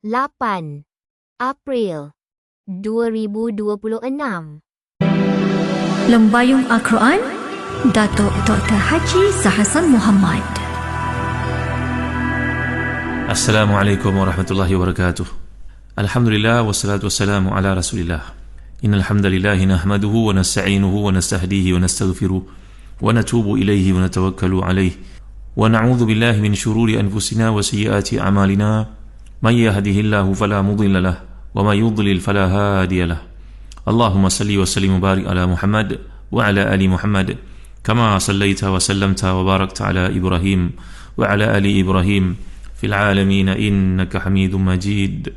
8 April 2026. Lembayung Al-Quran, Datuk Dr. Haji Zahasan Muhammad. Assalamualaikum warahmatullahi wabarakatuh. Alhamdulillah wassalatu wassalamu ala Rasulillah. Innal hamdalillah nahmaduhu wa nasta'inuhu wa nastahdihi wa nastaghfiruh wa natubu ilayhi wa natawakkalu alayhi wa na'udzu billahi min shururi anfusina wa sayyiati a'malina. May yahdihillahu fala mudilla lahu wa may yudlil fala hadiya lahu. Allahumma salli wa sallim wa barik ala Muhammad wa ala ali Muhammad kama sallaita wa sallamta wa barakta ala Ibrahim wa ala ali Ibrahim fil alamin innaka Hamidum Majid.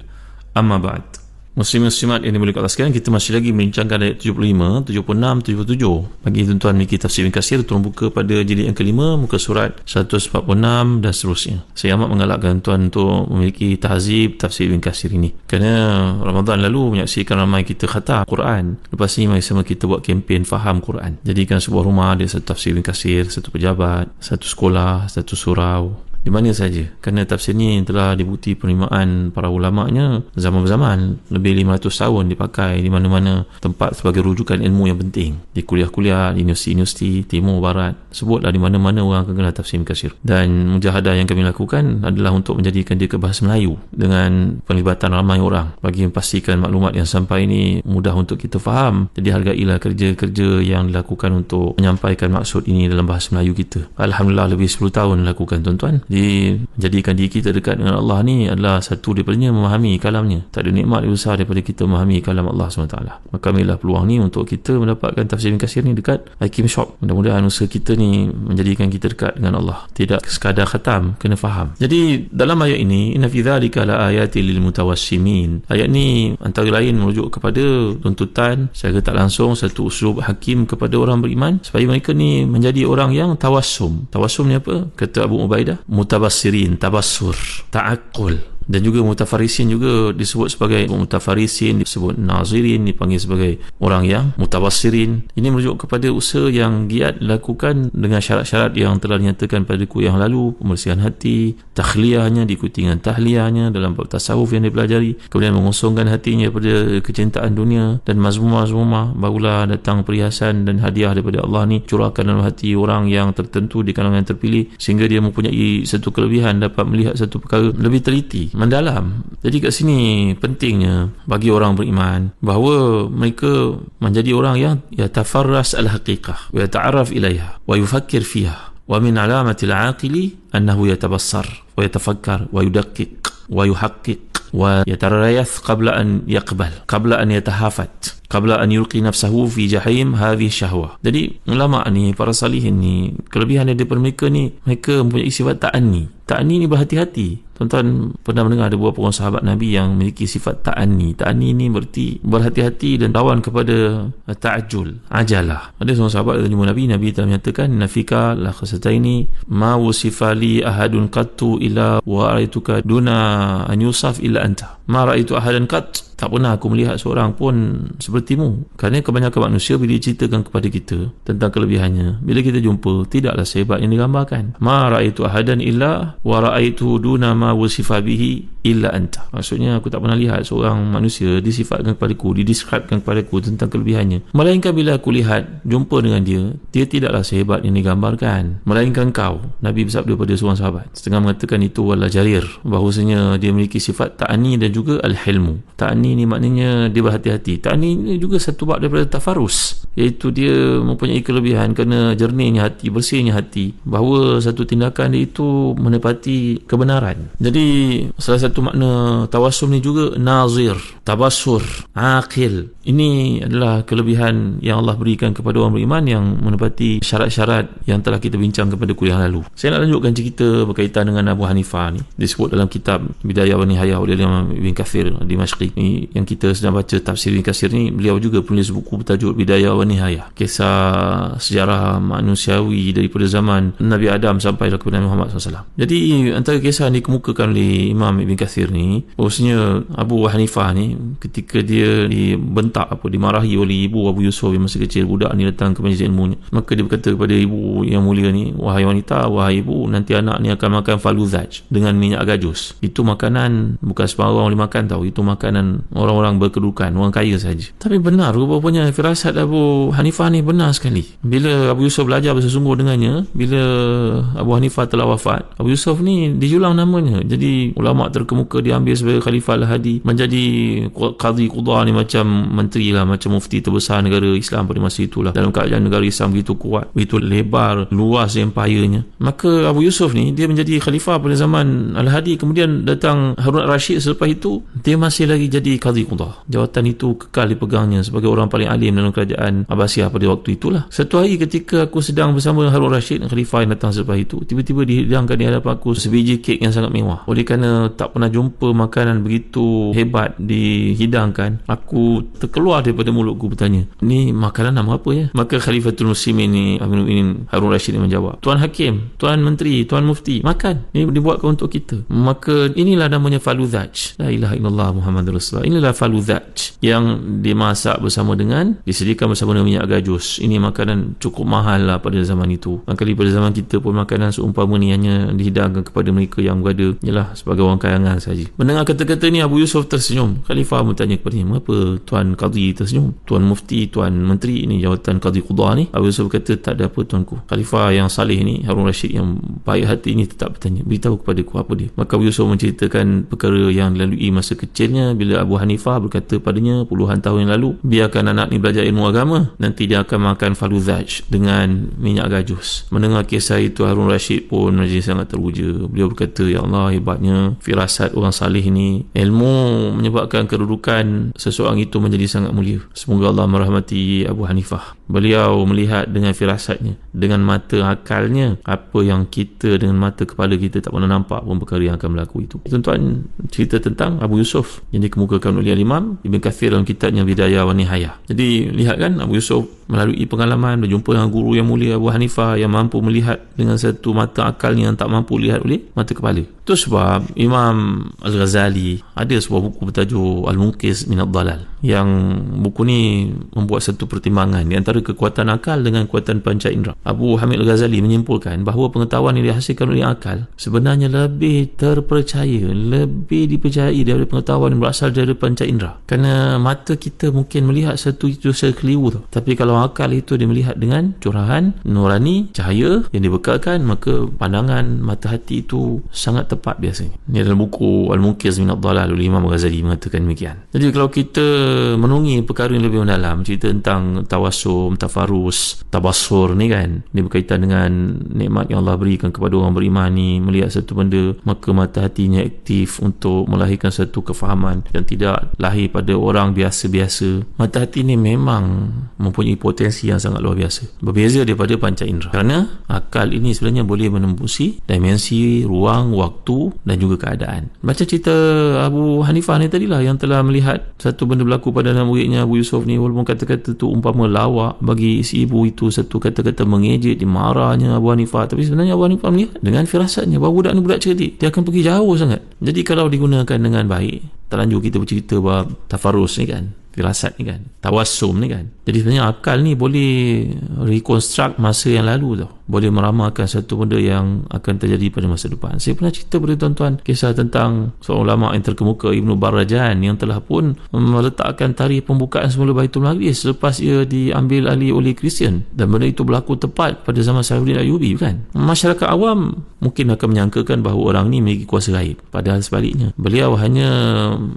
Amma ba'd. Muslim-muslimat yang dimulakan Allah sekalian, kita masih lagi membincangkan ayat 75, 76, 77. Bagi tuan-tuan memiliki tafsir Ibn Katsir, tuan buka pada jilid yang kelima, muka surat 146 dan seterusnya. Saya amat mengalakkan tuan untuk memiliki tahzib tafsir Ibn Katsir ini, kerana Ramadan lalu menyaksikan ramai kita khatam Quran. Lepas ini mari sama kita buat kempen faham Quran. Jadikan sebuah rumah ada satu tafsir Ibn Katsir, satu pejabat, satu sekolah, satu surau, di mana saja, kerana tafsir ni telah dibukti penerimaan para ulama'nya zaman berzaman, lebih 500 tahun dipakai di mana-mana tempat sebagai rujukan ilmu yang penting, di kuliah-kuliah, di universiti timur barat, sebutlah di mana-mana orang akan kenal tafsir Ibn Katsir. Dan mujahadah yang kami lakukan adalah untuk menjadikan dia ke bahasa Melayu dengan penglibatan ramai orang, bagi memastikan maklumat yang sampai ini mudah untuk kita faham. Jadi hargailah kerja-kerja yang dilakukan untuk menyampaikan maksud ini dalam bahasa Melayu kita. Alhamdulillah lebih 10 tahun lakukan, tuan-tuan. Menjadikan diri kita dekat dengan Allah ni adalah satu daripadanya memahami kalamnya. Tak ada nikmat lebih besar daripada kita memahami kalam Allah SWT. Maka ambillah peluang ni untuk kita mendapatkan tafsir Ibn Katsir ni dekat Hakim Shop. Mudah-mudahan usaha kita ni menjadikan kita dekat dengan Allah, tidak sekadar khatam, kena faham. Jadi dalam ayat ini, inna fi dzalika la ayatin lil mutawassimin. Ayat ni antara lain merujuk kepada tuntutan secara tak langsung satu uslub hakim kepada orang beriman supaya mereka ni menjadi orang yang tawassum. Tawassum ni apa? Kata Abu Ubaidah, mutabassirin, tabassur, ta'aqqul. Dan juga mutafarisin juga disebut sebagai mutafarisin, disebut nazirin, dipanggil sebagai orang yang mutabassirin. Ini merujuk kepada usaha yang giat dilakukan dengan syarat-syarat yang telah dinyatakan pada buku yang lalu. Pembersihan hati, takhliyahnya diikuti dengan tahliyahnya dalam bab tasawuf yang dipelajari, kemudian mengosongkan hatinya daripada kecintaan dunia dan mazmumah-mazmumah, barulah datang perhiasan dan hadiah daripada Allah ni curahkan dalam hati orang yang tertentu di kalangan yang terpilih, sehingga dia mempunyai satu kelebihan, dapat melihat satu perkara lebih teliti, mendalam. Jadi kat sini pentingnya bagi orang beriman bahawa mereka menjadi orang yang yatafarras al-haqiqah wa yata'arraf ilaiha wa yufakkir fiha, wa min alamatil aqili annahu yatabassar wa yatafakkar wa yudaqqiq wa yuhaqqiq wa yatarayyath qabla an yaqbal, qabla an yatahafat, qabla an yulqi nafsahu fi jahim hadhihi syahwah. Jadi ulama ni, para salihin ni, kelebihan daripada mereka ni, mereka mempunyai sifat ta'anni. Ta'anni ni berhati-hati. Tuan-tuan pernah mendengar ada beberapa orang sahabat Nabi yang memiliki sifat ta'anni. Ta'anni ni berarti berhati-hati dan lawan kepada ta'ajjul, ajalah. Ada seorang sahabat yang jumpa Nabi telah menyatakan, nafika la khasataini ma wusifa li ahadun qattu illa wa ra'aituka duna an yusaf illa anta. Ma ra'aitu ahadan qatt. Tak pernah aku melihat seorang pun sepertimu. Kerana kebanyakan manusia bila diceritakan kepada kita tentang kelebihannya, bila kita jumpa, tidaklah sehebat yang digambarkan. Ma ra'aitu ahadan illa wa ra'aitu duna ma wusifa bihi illa anta. Maksudnya aku tak pernah lihat seorang manusia disifatkan kepadaku, didescribekan kepadaku tentang kelebihannya, melainkan bila aku lihat, jumpa dengan dia, dia tidaklah sehebat yang digambarkan, melainkan kau. Nabi bersabda pada seorang sahabat, setengah mengatakan itu wala jarir, bahawasanya dia memiliki sifat ta'ani dan juga al-hilmu. Ta'ani ni maknanya dia berhati-hati. Ta'ani ni juga satu bab daripada tafarus, iaitu dia mempunyai kelebihan kerana jernihnya hati, bersihnya hati, bahawa satu tindakan dia itu menepati kebenaran. Jadi salah satu makna tawassum ni juga nazir, tabassur, aqil. Ini adalah kelebihan yang Allah berikan kepada orang beriman yang menepati syarat-syarat yang telah kita bincang kepada kuliah lalu. Saya nak lanjutkan cerita berkaitan dengan Abu Hanifah ni. Disebut dalam kitab Bidayah wa Nihayah oleh Imam Ibn Katsir Dimashqi. yang kita sedang baca tafsir Ibn Katsir ni, beliau juga penulis buku bertajuk Bidayah wa Nihayah, kisah sejarah manusiawi daripada zaman Nabi Adam sampai kepada Nabi Muhammad SAW. Jadi antara kisah yang dikemukakan oleh Imam Ibn Katsir ni, bahawasanya Abu Hanifah ni ketika dia dibentak, dimarahi oleh ibu Abu Yusuf yang masih kecil, budak ni datang ke majlis ilmunya, maka dia berkata kepada ibu yang mulia ni, wahai wanita, wahai ibu, nanti anak ni akan makan faluzaj dengan minyak gajus. Itu makanan bukan semua orang boleh makan tau, itu makanan orang-orang berkedudukan, orang kaya saja. Tapi benar rupanya firasat Abu Hanifah ni benar sekali. Bila Abu Yusuf belajar bersungguh dengannya, bila Abu Hanifah telah wafat, Abu Yusuf ni dijulang namanya. Jadi ulama terkemuka diambil sebagai Khalifah Al-Hadi, menjadi qadhi qudah ni, macam menteri lah, macam mufti terbesar negara Islam pada masa itulah. Dalam keadaan negara Islam begitu kuat, begitu lebar, luas empire-nya. Maka Abu Yusuf ni dia menjadi khalifah pada zaman Al-Hadi. Kemudian datang Harun Ar-Rasyid selepas itu, dia masih lagi jadi qadhi qudah. Jawatan itu kekal dipegangnya sebagai orang paling alim dalam kerajaan Abbasiyah pada waktu itulah. Satu hari ketika aku sedang bersama Harun Ar-Rasyid, khalifah yang datang selepas itu, tiba-tiba dihidangkan di hadapan aku sebiji kek yang sangat mewah. Oleh kerana tak pernah jumpa makanan begitu hebat dihidangkan, aku terkeluar daripada mulutku bertanya, ni makanan nama apa ya? Maka Khalifatul Muslimin ni, Amirul Mukminin Harun Rashid ni menjawab, Tuan Hakim, Tuan Menteri, Tuan Mufti, makan, ni dibuatkan untuk kita. Maka inilah namanya faluzaj. La ilaha illallah Muhammadur Rasulullah. Inilah faluzaj yang dimasak bersama dengan, disediakan bersama dengan minyak gajus. Ini makanan cukup mahal lah pada zaman itu. Kali pada zaman kita pun makanan seumpama ni hanya dihidangkan kepada mereka yang berada ialah sebagai orang kayangan saja. Mendengar kata-kata ni, Abu Yusuf tersenyum. Khalifah bertanya kepadanya, mengapa Tuan Qadhi tersenyum? Tuan Mufti, Tuan Menteri, ini jawatan Qadhi Qudah ni. Abu Yusuf berkata, tak ada apa tuanku. Khalifah yang saleh ni, Harun Rashid yang baik hati ni, tetap bertanya, beritahu kepadaku apa dia. Maka Abu Yusuf menceritakan perkara yang dilalui masa kecilnya bila Abu Hanifah berkata padanya puluhan tahun yang lalu, biarkan anak ni belajar ilmu agama, nanti dia akan makan faluzaj dengan minyak gajus. Mendengar kisah itu, Harun Rashid pun menjadi sangat teruja. Beliau berkata, ya Allah, hebatnya firasat orang saleh ni. Ilmu menyebabkan kedudukan seseorang itu menjadi sangat mulia. Semoga Allah merahmati Abu Hanifah. Beliau melihat dengan firasatnya, dengan mata akalnya, apa yang kita dengan mata kepala kita tak pernah nampak pun perkara yang akan berlaku itu. Tuan-tuan, cerita tentang Abu Yusuf yang dikemukakan oleh Imam Ibn Katsir dalam kitabnya Bidayah wa Nihayah. Jadi lihat kan, Abu Yusuf melalui pengalaman berjumpa dengan guru yang mulia Abu Hanifah yang mampu melihat dengan satu mata akalnya yang tak mampu lihat oleh mata kepala. Itu sebab Imam Al-Ghazali ada sebuah buku bertajuk Al-Munqidh min ad-Dhalal, yang buku ni membuat satu pertimbangan di antara kekuatan akal dengan kekuatan panca indera. Abu Hamid Al-Ghazali menyimpulkan bahawa pengetahuan yang dihasilkan oleh akal sebenarnya lebih terpercaya, lebih dipercayai daripada pengetahuan yang berasal dari panca indera. Kerana mata kita mungkin melihat satu itu secara keliru tau. Tapi kalau akal itu dia melihat dengan curahan nurani, cahaya yang dibekalkan, maka pandangan mata hati itu sangat tepat biasanya. Ini dalam buku Al-Munqidh min ad-Dhalal oleh Imam Ghazali mengatakan demikian. Jadi kalau kita menungi perkara yang lebih mendalam, cerita tentang tawassum, tafarus, tabassur ni kan, dia berkaitan dengan nikmat yang Allah berikan kepada orang beriman ni, melihat satu benda maka mata hatinya aktif untuk melahirkan satu kefahaman yang tidak lahir pada orang biasa-biasa. Mata hati ni memang mempunyai potensi yang sangat luar biasa, berbeza daripada panca indera, kerana akal ini sebenarnya boleh menembusi dimensi ruang, waktu dan juga keadaan. Baca cerita Abu Hanifah ni tadilah, yang telah melihat satu benda berlaku pada anak muridnya Abu Yusuf ni, walaupun kata-kata tu umpama lawak bagi si ibu itu, satu kata-kata mengejek, dimarahnya Abu Hanifah, tapi sebenarnya Abu Hanifah melihat dengan firasatnya bahawa budak ni budak cerdik, dia akan pergi jauh sangat. Jadi kalau digunakan dengan baik, terlanjur kita bercerita bab tafarus ni kan, firasat ni kan, tawassum ni kan. Jadi sebenarnya akal ni boleh reconstruct masa yang lalu tau, boleh meramalkan satu benda yang akan terjadi pada masa depan. Saya pernah cerita pada tuan-tuan kisah tentang seorang ulama yang terkemuka, Ibnu Barajan, yang telah pun meletakkan tarikh pembukaan semula Baitul Maqdis selepas ia diambil alih oleh Kristian, dan benda itu berlaku tepat pada zaman Salahuddin Ayyubi kan. Masyarakat awam mungkin akan menyangkakan bahawa orang ni memiliki kuasa gaib, padahal sebaliknya. Beliau hanya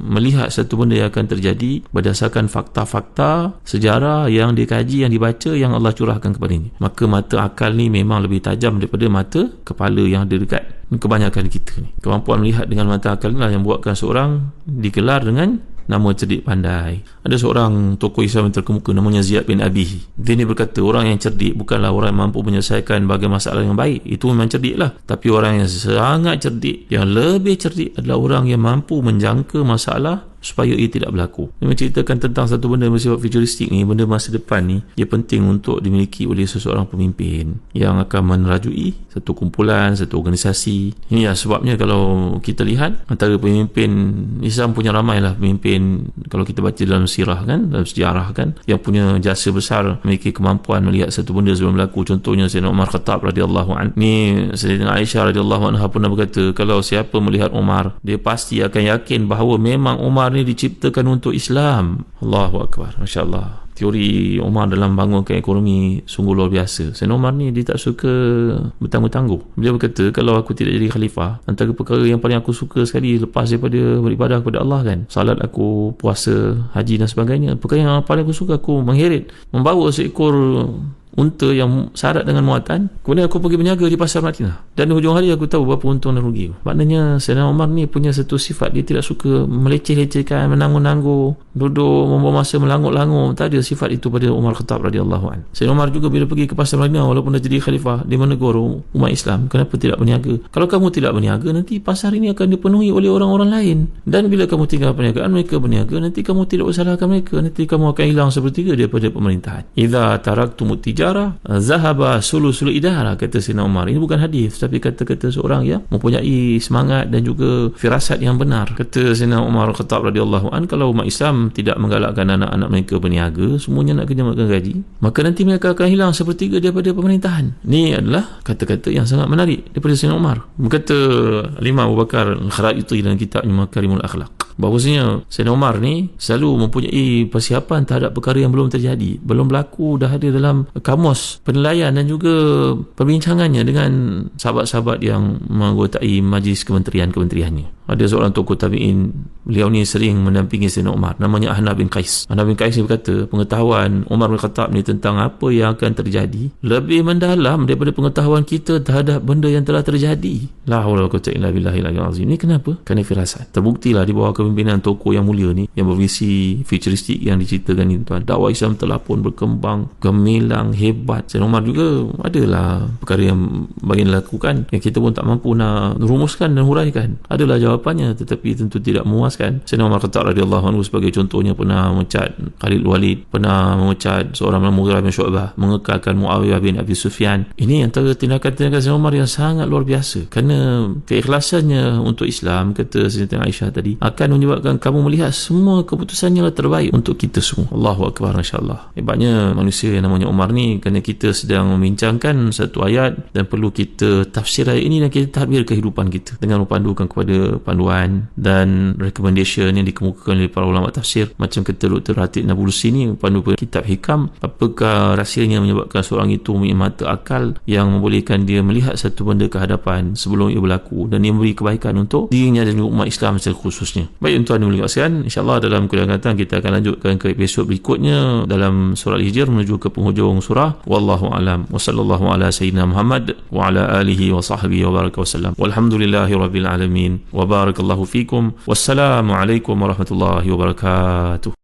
melihat satu benda yang akan terjadi berdasarkan fakta-fakta sejarah yang dikaji, yang dibaca, yang Allah curahkan kepadanya. Maka mata akal ni memang lebih tajam daripada mata kepala yang ada dekat kebanyakan kita ni. Kemampuan melihat dengan mata akal inilah yang buatkan seorang digelar dengan nama cerdik pandai. Ada seorang tokoh Islam yang terkemuka namanya Ziyad bin Abi. Dia ni berkata, orang yang cerdik bukanlah orang yang mampu menyelesaikan bagai masalah yang baik, itu memang cerdik lah. Tapi orang yang sangat cerdik, yang lebih cerdik adalah orang yang mampu menjangka masalah supaya ia tidak berlaku. Dia menceritakan tentang satu benda yang bersifat futuristik ni, benda masa depan ni, ia penting untuk dimiliki oleh seseorang pemimpin yang akan menerajui satu kumpulan, satu organisasi. Ini sebabnya kalau kita lihat antara pemimpin Islam, punya ramailah pemimpin, kalau kita baca dalam sirah kan, dalam sejarah kan, yang punya jasa besar, memiliki kemampuan melihat satu benda sebelum berlaku. Contohnya Sayyidina Umar Khattab radhiyallahu anhu. Ni Sayyidina Aisyah radhiyallahu anha pernah berkata, kalau siapa melihat Umar, dia pasti akan yakin bahawa memang Umar ni diciptakan untuk Islam. Allahu akbar, masya-Allah. Teori Umar dalam bangunkan ekonomi sungguh luar biasa. Sayyidina Umar ni dia tak suka bertangguh-tangguh. Beliau berkata, kalau aku tidak jadi khalifah, antara perkara yang paling aku suka sekali lepas daripada beribadah kepada Allah kan, salat aku, puasa, haji dan sebagainya, perkara yang paling aku suka, aku mengheret, membawa seekor unta yang syarat dengan muatan, kemudian aku pergi berniaga di pasar Madinah, dan di hujung hari aku tahu berapa untung dan rugi. Maknanya Sayyidina Umar ni punya satu sifat, dia tidak suka meleceh-lecehkan, menangguh-nangguh, duduk membuang masa melangut-langut. Tak ada sifat itu pada Umar Khattab radhiyallahu anhu. Sayyidina Umar juga bila pergi ke pasar Madinah, walaupun dah jadi khalifah, dia menegur umat Islam, kenapa tidak berniaga? Kalau kamu tidak berniaga, nanti pasar ini akan dipenuhi oleh orang-orang lain, dan bila kamu tinggal perniagaan, mereka berniaga, nanti kamu tidak bersalahkan mereka, nanti kamu akan hilang sepertiga daripada pemerintahan. Idza taraktumut zahaba sulusul idara, kata Sayyidina Umar. Ini bukan hadis, tapi kata-kata seorang yang mempunyai semangat dan juga firasat yang benar. Kata Sayyidina Umar Khattab radhiyallahu an, kalau umat Islam tidak menggalakkan anak-anak mereka berniaga, semuanya nak kerja makan gaji, maka nanti mereka akan hilang sepertiga daripada pemerintahan. Ini adalah kata-kata yang sangat menarik daripada Sayyidina Umar. Berkata Imam Abu Bakar Al-Kharaiti dalam kitabnya Makarimul Akhlaq, bahawasanya Sayyidina Umar ni selalu mempunyai persiapan terhadap perkara yang belum terjadi, belum berlaku, dah ada dalam kamus penilaian dan juga perbincangannya dengan sahabat-sahabat yang menganggotai majlis kementeriannya. Ada seorang tokoh tabi'in, beliau ni sering mendampingi Sayyidina Umar, namanya Ahnaf bin Qais. Ahnaf bin Qais ni berkata, pengetahuan Umar bin Khattab ni tentang apa yang akan terjadi lebih mendalam daripada pengetahuan kita terhadap benda yang telah terjadi. La haula wala quwwata illa billahil aliyyil azim. Ini kenapa? Kerana firasat. Terbuktilah di bawah kepimpinan tokoh yang mulia ni, yang bervisi futuristik yang diceritakan ni, tuan, dakwah Islam telah pun berkembang gemilang, hebat. Sayyidina Umar juga adalah perkara yang baginda lakukan yang kita pun tak mampu nak rumuskan dan huraikan. Adalah jawapannya, tetapi tentu tidak memuaskan. Sayyidina Umar Khattab radhiyallahu anhu sebagai contohnya pernah memecat Khalid Walid, pernah memecat seorang bernama Mughirah bin Syu'bah, mengekalkan Muawiyah bin Abi Sufyan. Ini antara tindakan-tindakan Sayyidina Umar yang sangat luar biasa, kerana keikhlasannya untuk Islam, kata Sayyidina Aisyah tadi, akan menyebabkan kamu melihat semua keputusannya adalah terbaik untuk kita semua. Allahu akbar, masya-Allah. Hebatnya manusia yang namanya Umar ni, kerana kita sedang membincangkan satu ayat dan perlu kita tafsir ayat ini dan kita tadbir kehidupan kita dengan memandukan kepada panduan dan recommendation yang dikemukakan oleh para ulama tafsir, macam kata Dr. Ratib Nabulusi ni pandu kitab Hikam. Apakah rahsianya menyebabkan seorang itu mempunyai mata akal yang membolehkan dia melihat satu benda ke hadapan sebelum ia berlaku, dan ia memberi kebaikan untuk dirinya dan umat Islam secara khususnya. Baik tuan-tuan yang mulia-muliakan, insya-Allah dalam kuliah akan datang kita akan lanjutkan ke episod berikutnya dalam surah Al-Hijr menuju ke penghujung surah. Wallahu a'lam. Wa sallallahu ala sayyidina Muhammad wa ala alihi wa sahbihi wa baraka wasallam. Walhamdulillahi rabbil alamin. Wa barakallahu fikum. Wassalamu alaikum warahmatullahi wabarakatuh.